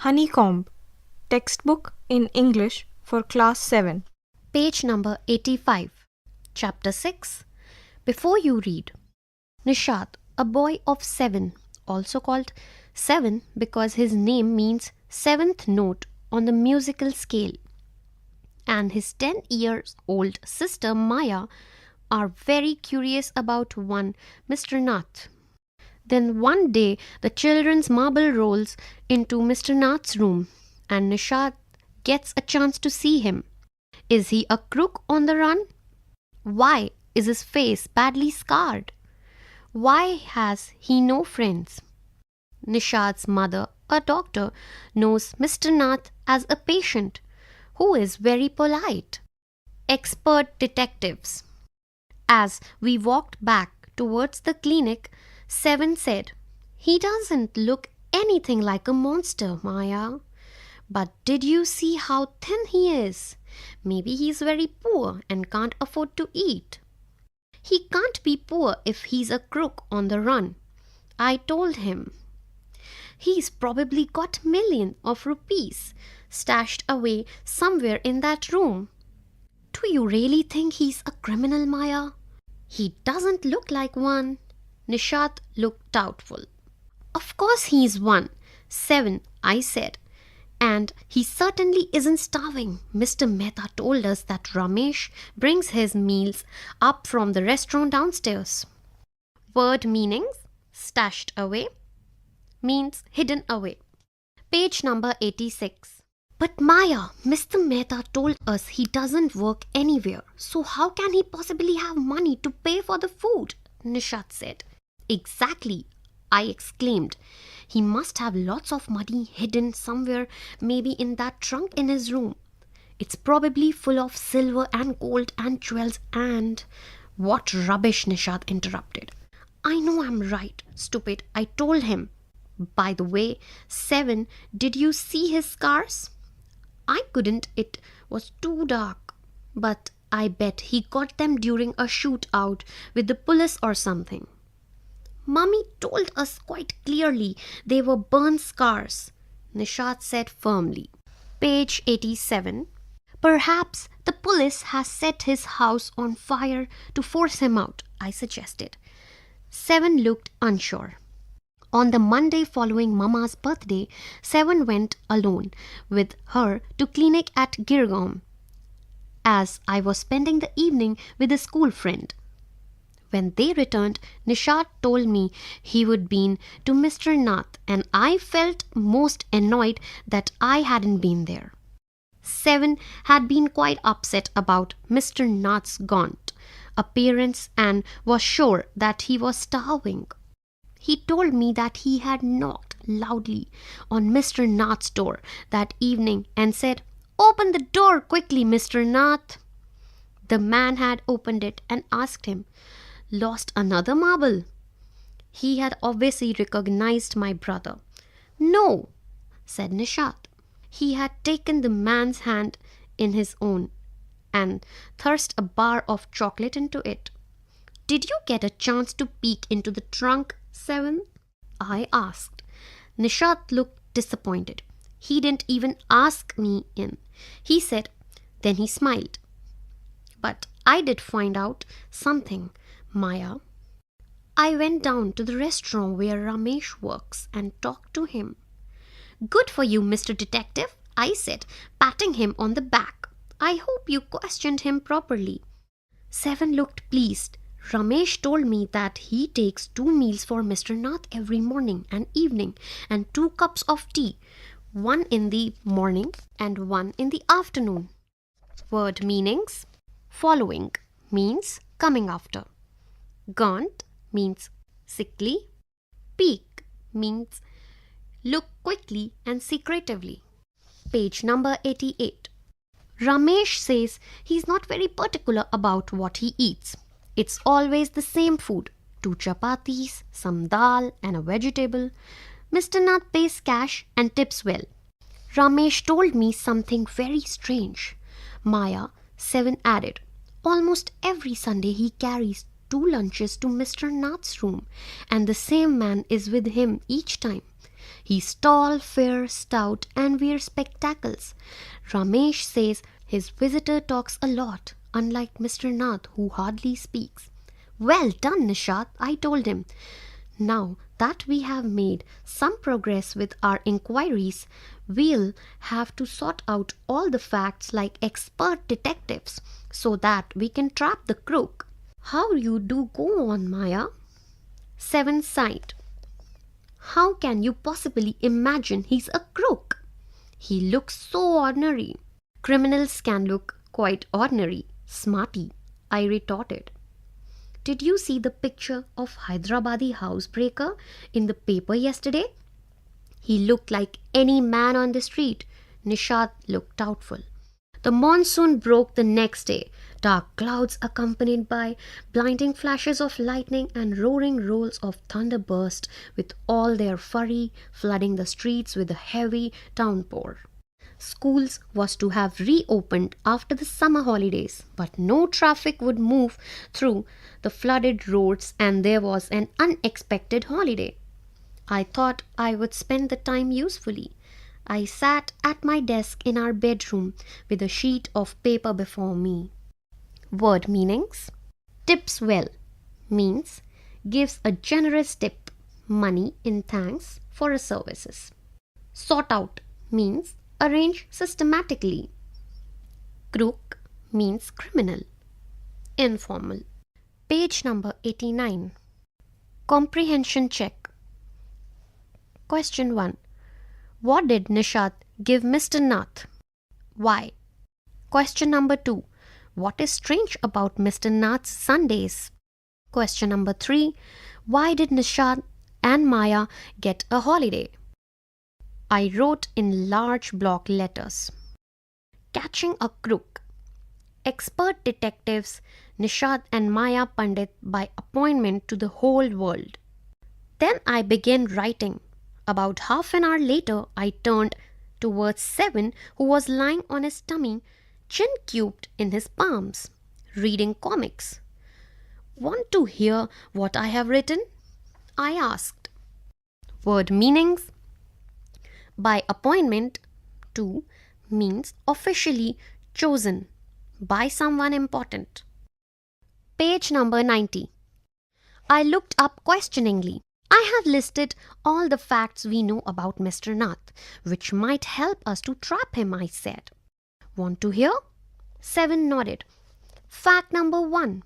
Honeycomb, textbook in English for class 7. Page number 85. Chapter 6. Before you read. Nishad, a boy of 7, also called 7 because his name means seventh note on the musical scale, and his 10 years old sister Maya are very curious about one Mr. Nath. Then one day the children's marble rolls into Mr. Nath's room and Nishad gets a chance to see him. Is he a crook on the run? Why is his face badly scarred? Why has he no friends? Nishad's mother, a doctor, knows Mr. Nath as a patient who is very polite. Expert detectives. As we walked back towards the clinic, 7 said, "He doesn't look anything like a monster, Maya. But did you see how thin he is? Maybe he's very poor and can't afford to eat." "He can't be poor if he's a crook on the run," I told him. "He's probably got millions of rupees stashed away somewhere in that room." "Do you really think he's a criminal, Maya?" "He doesn't look like one." Nishad looked doubtful. "Of course he's one, 7, I said. And he certainly isn't starving. Mr. Mehta told us that Ramesh brings his meals up from the restaurant downstairs." Word meanings: stashed away means hidden away. Page number 86. "But Maya, Mr. Mehta told us he doesn't work anywhere. So how can he possibly have money to pay for the food?" Nishad said. "Exactly," I exclaimed. "He must have lots of money hidden somewhere, maybe in that trunk in his room. It's probably full of silver and gold and jewels and—" "What rubbish," Nishad interrupted. "I know I'm right, stupid," I told him. "By the way, 7, did you see his scars?" "I couldn't, it was too dark. But I bet he got them during a shootout with the police or something." "Mummy told us quite clearly they were burn scars," Nishad said firmly. Page 87. "Perhaps the police has set his house on fire to force him out," I suggested. 7 looked unsure. On the Monday following Mama's birthday, 7 went alone with her to clinic at Girgaon, as I was spending the evening with a school friend. When they returned, Nishad told me he would been to Mr. Nath, and I felt most annoyed that I hadn't been there. 7 had been quite upset about Mr. Nath's gaunt appearance and was sure that he was starving. He told me that he had knocked loudly on Mr. Nath's door that evening and said, "Open the door quickly, Mr. Nath." The man had opened it and asked him, "Lost another marble?" He had obviously recognized my brother. "No," said Nishad. He had taken the man's hand in his own and thrust a bar of chocolate into it. "Did you get a chance to peek into the trunk, 7?" I asked. Nishad looked disappointed. He didn't even ask me in. He said, then he smiled. "But I did find out something, Maya. I went down to the restaurant where Ramesh works and talked to him." "Good for you, Mr. Detective," I said, patting him on the back. "I hope you questioned him properly." 7 looked pleased. "Ramesh told me that he takes 2 meals for Mr. Nath every morning and evening and 2 cups of tea, one in the morning and one in the afternoon." Word meanings: following means coming after. Gaunt means sickly. Peek means look quickly and secretively. Page number 88. Ramesh says he's not very particular about what he eats. It's always the same food: 2 chapatis, some dal and a vegetable. Mr. Nath pays cash and tips well. Ramesh told me something very strange, Maya, 7 added. "Almost every Sunday he carries 2 lunches to Mr. Nath's room, and the same man is with him each time. He's tall, fair, stout, and wears spectacles. Ramesh says his visitor talks a lot, unlike Mr. Nath, who hardly speaks. Well done, Nishat, I told him. Now that we have made some progress with our inquiries, we'll have to sort out all the facts like expert detectives so that we can trap the crook. How you do go on, Maya? Seven sighed. How can you possibly imagine he's a crook? He looks so ordinary. Criminals can look quite ordinary, smarty, I retorted. Did you see the picture of Hyderabadi housebreaker in the paper yesterday? He looked like any man on the street. Nishat looked doubtful. The monsoon broke the next day. Dark clouds accompanied by blinding flashes of lightning and roaring rolls of thunder burst with all their fury, flooding the streets with a heavy downpour. Schools was to have reopened after the summer holidays, but no traffic would move through the flooded roads and there was an unexpected holiday. I thought I would spend the time usefully. I sat at my desk in our bedroom with a sheet of paper before me. Word meanings. Tips well means gives a generous tip, money in thanks for his services. Sort out means arrange systematically. Crook means criminal. Informal. Page number 89. Comprehension check. Question 1. What did Nishat give Mr. Nath? Why? Question number 2. What is strange about Mr. Nath's Sundays? Question number 3. Why did Nishat and Maya get a holiday? I wrote in large block letters. Catching a crook. Expert detectives Nishat and Maya Pandit by appointment to the whole world. Then I began writing. About half an hour later, I turned towards Seven, who was lying on his tummy, chin cubed in his palms, reading comics. Want to hear what I have written? I asked. Word meanings. By appointment, to means officially chosen by someone important. Page number 90. I looked up questioningly. I have listed all the facts we know about Mr. Nath, which might help us to trap him, I said. Want to hear? Seven nodded. Fact number 1.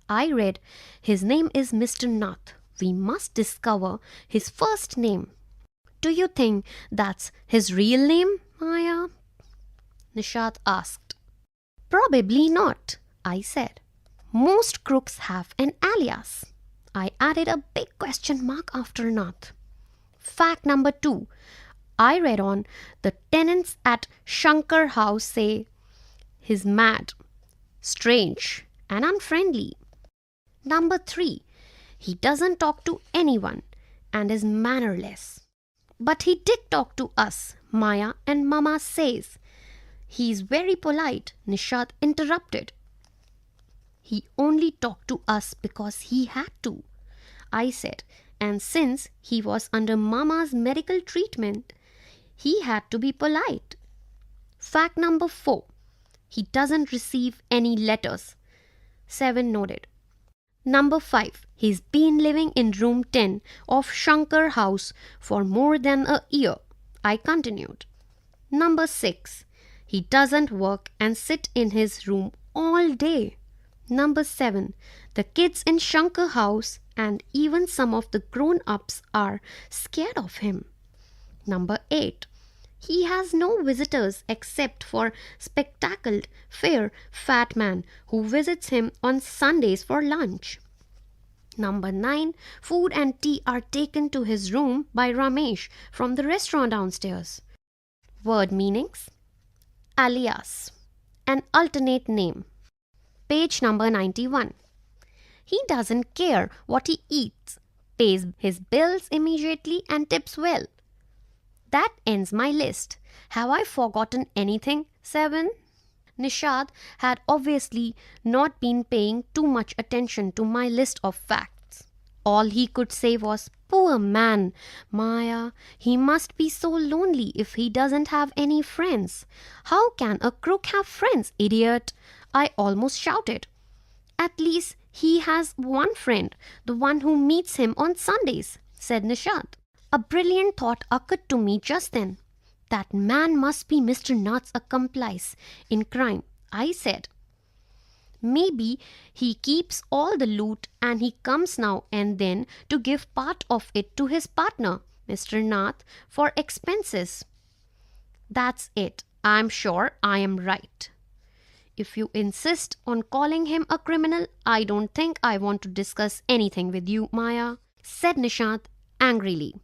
I read, his name is Mr. Nath. We must discover his first name. Do you think that's his real name, Maya? Nishat asked. Probably not, I said. Most crooks have an alias. I added a big question mark after Nath. Fact number 2. I read on, the tenants at Shankar House say he's mad, strange, and unfriendly. Number 3. He doesn't talk to anyone and is mannerless. But he did talk to us, Maya and Mama says. He's very polite, Nishat interrupted. He only talked to us because he had to, I said, and since he was under Mama's medical treatment, he had to be polite. Fact number 4. He doesn't receive any letters. Seven nodded. Number 5. He's been living in room 10 of Shankar House for more than a year. I continued. Number 6. He doesn't work and sit in his room all day. Number 7. The kids in Shankar House and even some of the grown-ups are scared of him. Number 8. He has no visitors except for spectacled, fair, fat man who visits him on Sundays for lunch. Number 9. Food and tea are taken to his room by Ramesh from the restaurant downstairs. Word meanings. Alias. An alternate name. Page number 91. He doesn't care what he eats, pays his bills immediately and tips well. That ends my list. Have I forgotten anything, Seven? Nishat had obviously not been paying too much attention to my list of facts. All he could say was Poor man, Maya. He must be so lonely if he doesn't have any friends. How can a crook have friends, idiot? I almost shouted. At least he has one friend, the one who meets him on Sundays, said Nishad. A brilliant thought occurred to me just then. That man must be Mr. Nath's accomplice in crime, I said. Maybe he keeps all the loot and he comes now and then to give part of it to his partner, Mr. Nath, for expenses. That's it. I'm sure I am right. If you insist on calling him a criminal, I don't think I want to discuss anything with you, Maya, said Nishant angrily.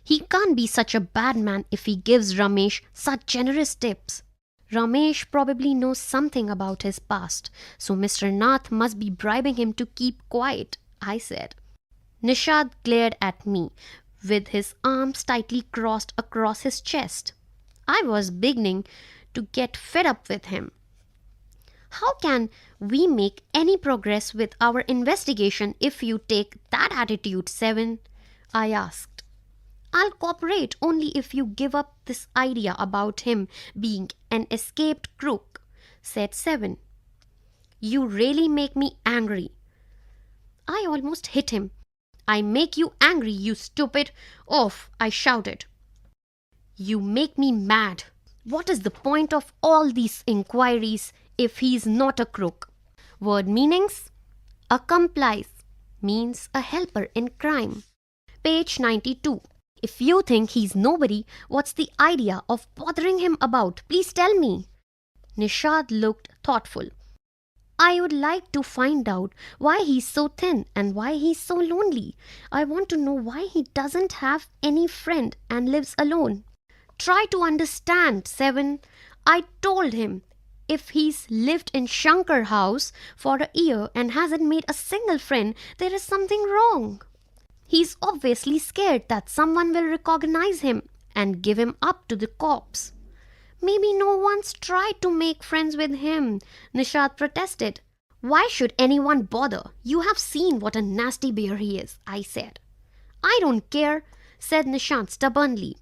He can't be such a bad man if he gives Ramesh such generous tips. Ramesh probably knows something about his past, so Mr. Nath must be bribing him to keep quiet, I said. Nishad glared at me, with his arms tightly crossed across his chest. I was beginning to get fed up with him. How can we make any progress with our investigation if you take that attitude, Seven? I asked. I'll cooperate only if you give up this idea about him being an escaped crook, said Seven. You really make me angry. I almost hit him. I make you angry, you stupid. Off, I shouted. You make me mad. What is the point of all these inquiries if he's not a crook? Word meanings? Accomplice means a helper in crime. Page 92. If you think he's nobody, what's the idea of bothering him about? Please tell me. Nishad looked thoughtful. I would like to find out why he's so thin and why he's so lonely. I want to know why he doesn't have any friend and lives alone. Try to understand, Seven. I told him if he's lived in Shankar house for a year and hasn't made a single friend, there is something wrong. He's obviously scared that someone will recognize him and give him up to the cops. Maybe no one's tried to make friends with him, Nishad protested. Why should anyone bother? You have seen what a nasty bear he is, I said. I don't care, said Nishant stubbornly.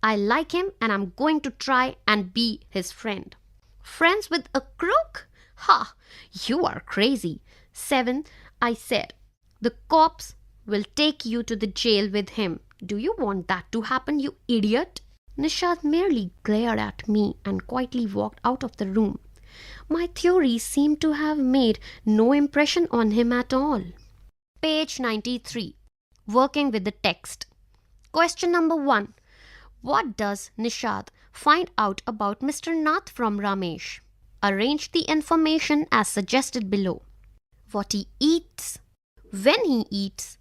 I like him and I'm going to try and be his friend. Friends with a crook? Ha! You are crazy. Seven, I said. The cops will take you to the jail with him. Do you want that to happen, you idiot? Nishad merely glared at me and quietly walked out of the room. My theories seemed to have made no impression on him at all. Page 93. Working with the text. Question number 1. What does Nishad find out about Mr. Nath from Ramesh? Arrange the information as suggested below. What he eats, when he eats,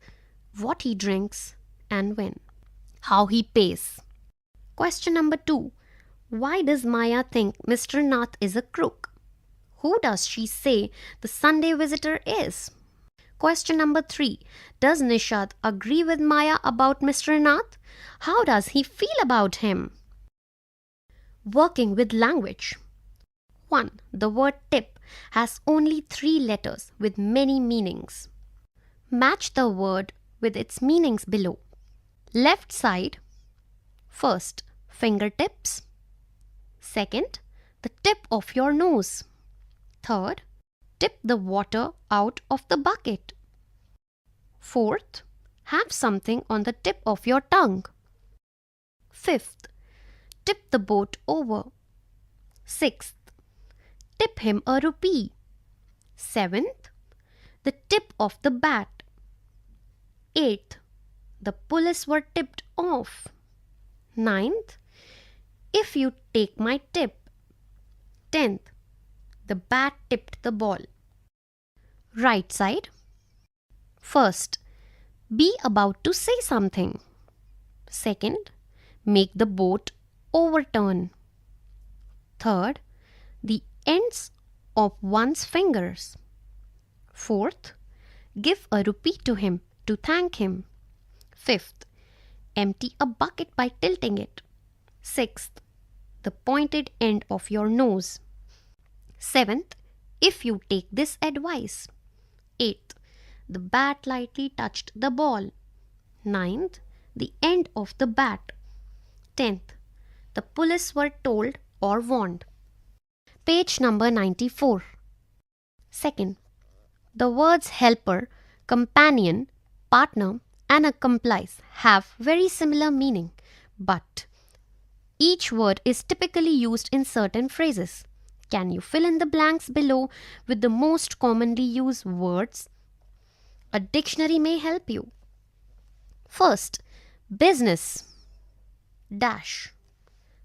what he drinks, and when. How he pays. Question number 2. Why does Maya think Mr. Nath is a crook? Who does she say the Sunday visitor is? Question number 3. Does Nishad agree with Maya about Mr. Nath? How does he feel about him? Working with language. 1. The word tip has only 3 letters with many meanings. Match the word with its meanings below. Left side. First, fingertips. Second, the tip of your nose. Third, tip the water out of the bucket. Fourth, have something on the tip of your tongue. Fifth, tip the boat over. Sixth, tip him a rupee. Seventh, the tip of the bat. Eighth, the police were tipped off. Ninth, if you take my tip. 10th, the bat tipped the ball. Right side. First, be about to say something. Second, make the boat overturn. Third, the ends of one's fingers. Fourth, give a rupee to him to thank him. Fifth, empty a bucket by tilting it. Sixth, the pointed end of your nose. Seventh, if you take this advice. Eighth, the bat lightly touched the ball. Ninth, the end of the bat. 10th, the police were told or warned. Page number 94. Second, the words helper, companion, partner, and accomplice have very similar meaning, but each word is typically used in certain phrases. Can you fill in the blanks below with the most commonly used words? A dictionary may help you. First, business dash.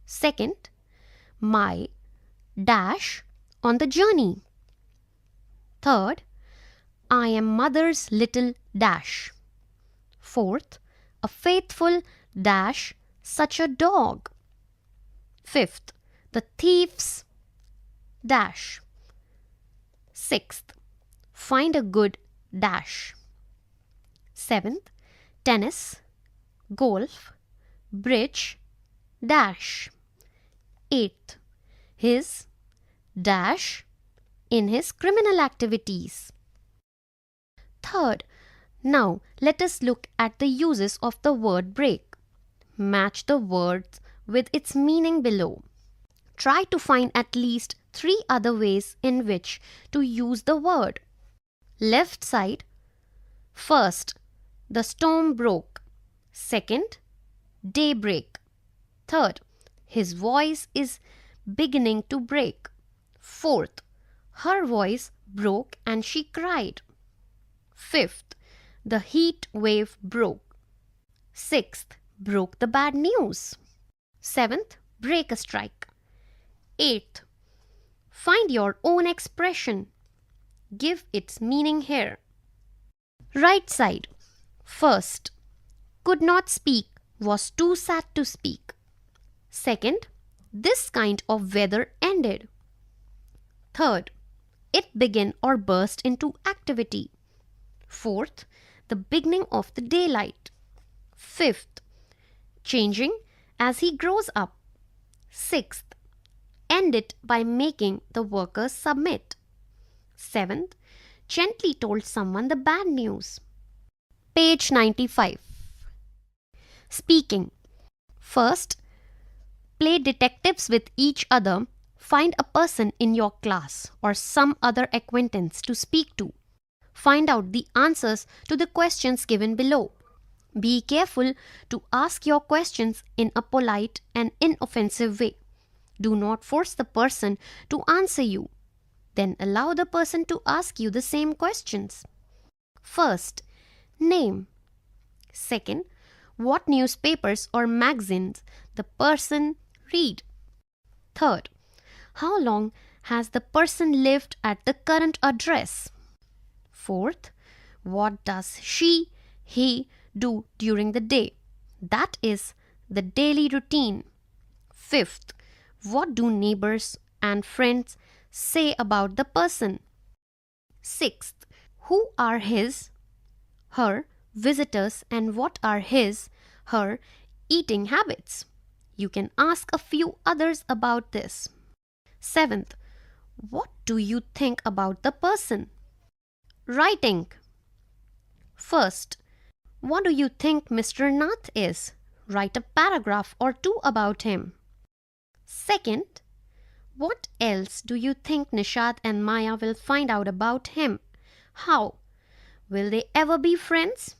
Second, my dash on the journey. Third, I am mother's little dash. Fourth, a faithful dash such a dog. Fifth, the thief's dash. Sixth, find a good dash. Seventh, tennis, golf, bridge, dash. Eighth, his dash in his criminal activities. Third, now let us look at the uses of the word break. Match the words with its meaning below. Try to find at least 3 other ways in which to use the word. Left side. First, the storm broke. Second, daybreak. Third, his voice is beginning to break. Fourth, her voice broke and she cried. Fifth, the heat wave broke. Sixth, broke the bad news. Seventh, break a strike. Eighth, find your own expression. Give its meaning here. Right side. First, could not speak, was too sad to speak. Second, this kind of weather ended. Third, it began or burst into activity. Fourth, the beginning of the daylight. Fifth, changing as he grows up. Sixth, end it by making the workers submit. Seventh, gently told someone the bad news. Page 95. Speaking. First, play detectives with each other. Find a person in your class or some other acquaintance to speak to. Find out the answers to the questions given below. Be careful to ask your questions in a polite and inoffensive way. Do not force the person to answer you. Then allow the person to ask you the same questions. First, name. Second, what newspapers or magazines the person read. Third, how long has the person lived at the current address? Fourth, what does he do during the day? That is the daily routine. Fifth, what do neighbors and friends say about the person? Sixth, who are his, her visitors and what are her eating habits? You can ask a few others about this. Seventh, what do you think about the person? Writing. First, what do you think Mr. Nath is? Write a paragraph or 2 about him. Second, what else do you think Nishad and Maya will find out about him? How? Will they ever be friends?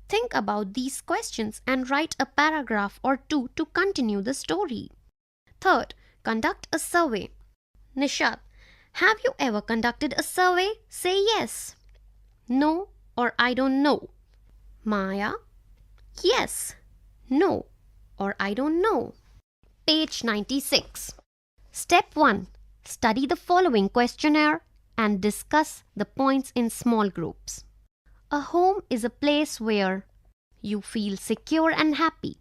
Think about these questions and write a paragraph or 2 to continue the story. Third, conduct a survey. Nishad, have you ever conducted a survey? Say yes, no, or I don't know. Maya, yes, no, or I don't know. Page 96. Step 1. Study the following questionnaire and discuss the points in small groups. A home is a place where you feel secure and happy.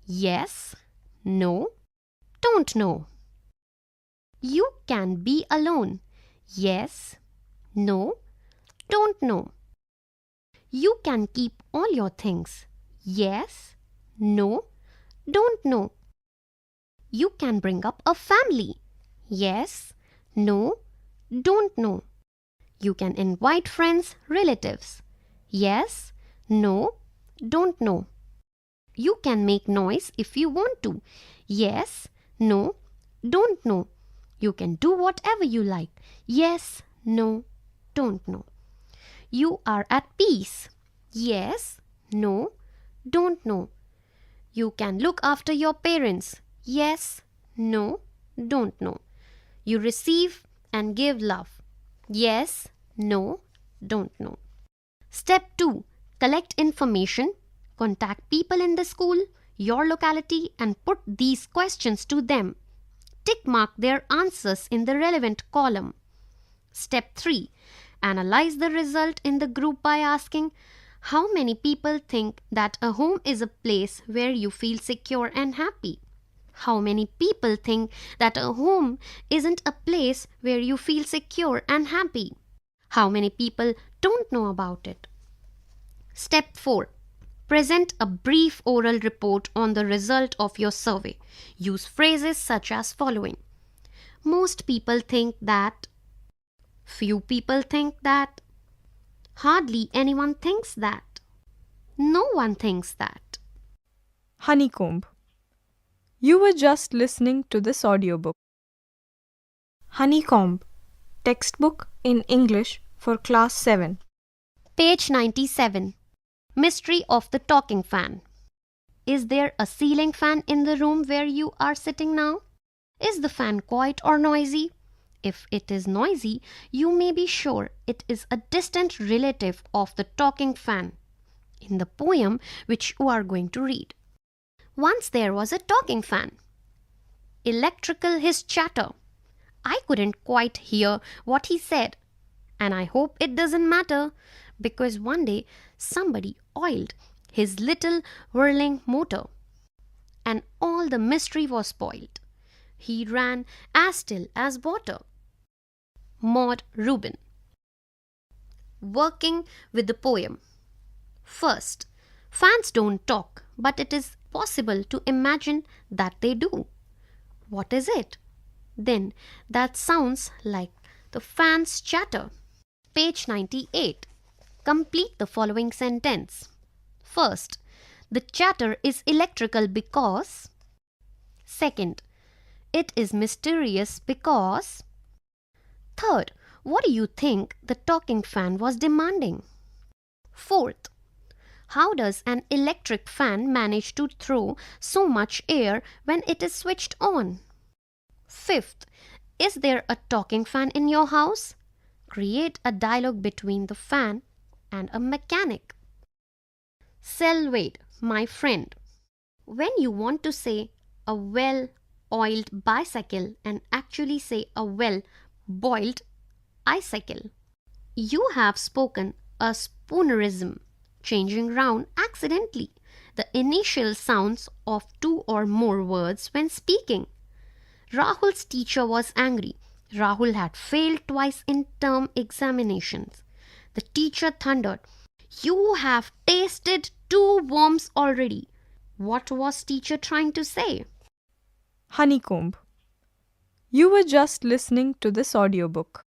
Yes, no, don't know. You can be alone. Yes, no, don't know. You can keep all your things. Yes, no, don't know. You can bring up a family. Yes, no, don't know. You can invite friends, relatives. Yes, no, don't know. You can make noise if you want to. Yes, no, don't know. You can do whatever you like. Yes, no, don't know. You are at peace. Yes, no, don't know. You can look after your parents. Yes, no, don't know. You receive and give love. Yes, no, don't know. Step 2. Collect information. Contact people in the school, your locality, and put these questions to them. Tick mark their answers in the relevant column. Step 3. Analyze the result in the group by asking, how many people think that a home is a place where you feel secure and happy? How many people think that a home isn't a place where you feel secure and happy? How many people don't know about it? Step 4. Present a brief oral report on the result of your survey. Use phrases such as following. Most people think that. Few people think that. Hardly anyone thinks that. No one thinks that. Honeycomb. You were just listening to this audiobook. Honeycomb, textbook in English for class 7. Page 97. Mystery of the talking fan. Is there a ceiling fan in the room where you are sitting now? Is the fan quiet or noisy? If it is noisy, you may be sure it is a distant relative of the talking fan in the poem which you are going to read. Once there was a talking fan. Electrical his chatter. I couldn't quite hear what he said, and I hope it doesn't matter, because one day somebody oiled his little whirling motor, and all the mystery was spoiled. He ran as still as water. Maud Rubin. Working with the poem. First, fans don't talk, but it is possible to imagine that they do. What is it? Then that sounds like the fans chatter. Page 98. Complete the following sentence. First, the chatter is electrical because. Second, it is mysterious because. Third, what do you think the talking fan was demanding? Fourth, how does an electric fan manage to throw so much air when it is switched on? Fifth, is there a talking fan in your house? Create a dialogue between the fan and a mechanic. Selwyn, my friend. When you want to say a well-oiled bicycle and actually say a well-boiled icicle, you have spoken a spoonerism, changing round accidentally the initial sounds of two or more words when speaking. Rahul's teacher was angry. Rahul had failed twice in term examinations. The teacher thundered, "You have tasted 2 worms already." What was teacher trying to say? Honeycomb. You were just listening to this audiobook.